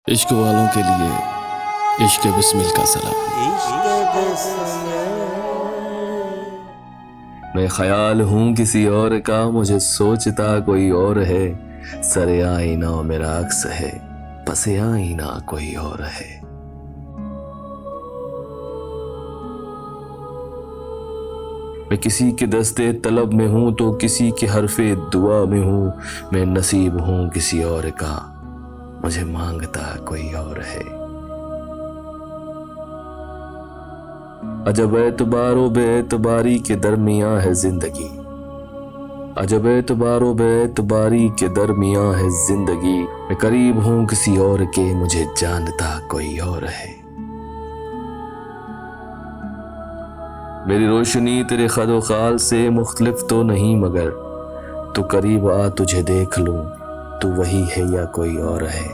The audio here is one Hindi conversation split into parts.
इश्क वालों के लिए इश्क बिस्मिल का सलाम। मैं ख्याल हूँ किसी और का, मुझे सोचता कोई और है। सरे आईना मेरा अक्स है, पसे आईना कोई और है। मैं किसी के दस्ते तलब में हूँ तो किसी के हरफे दुआ में हूँ। मैं नसीब हूँ किसी और का, मुझे मांगता कोई और है। अजब एतबारो बेएतबारी के दरमियां है जिंदगी। अजब एतबारो बेएतबारी के दरमियां है जिंदगी। मैं करीब हूँ किसी और के, मुझे जानता कोई और है। मेरी रोशनी तेरे खदो खाल से मुख्तलिफ तो नहीं, मगर तू करीब आ तुझे देख लूं, तू वही है या कोई और है।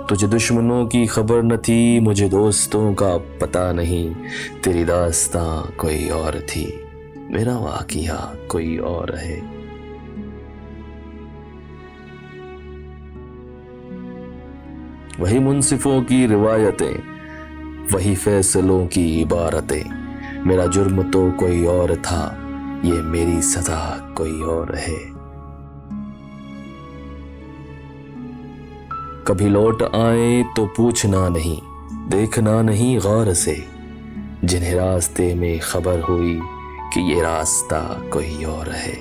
तुझे दुश्मनों की खबर न थी, मुझे दोस्तों का पता नहीं। तेरी दास्तां कोई और थी, मेरा वाक़िया कोई और है। वही मुंसिफों की रिवायतें, वही फैसलों की इबारतें। मेरा जुर्म तो कोई और था, ये मेरी सजा कोई और है। कभी लौट आए तो पूछना नहीं, देखना नहीं गौर से। जिन्हें रास्ते में खबर हुई कि ये रास्ता कोई और है।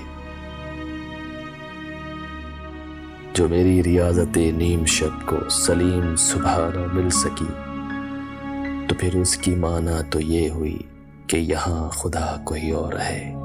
जो मेरी रियाजते नीम शब को सलीम सुबह न मिल सकी, तो फिर उसकी माना तो ये हुई कि यहाँ खुदा कोई और है।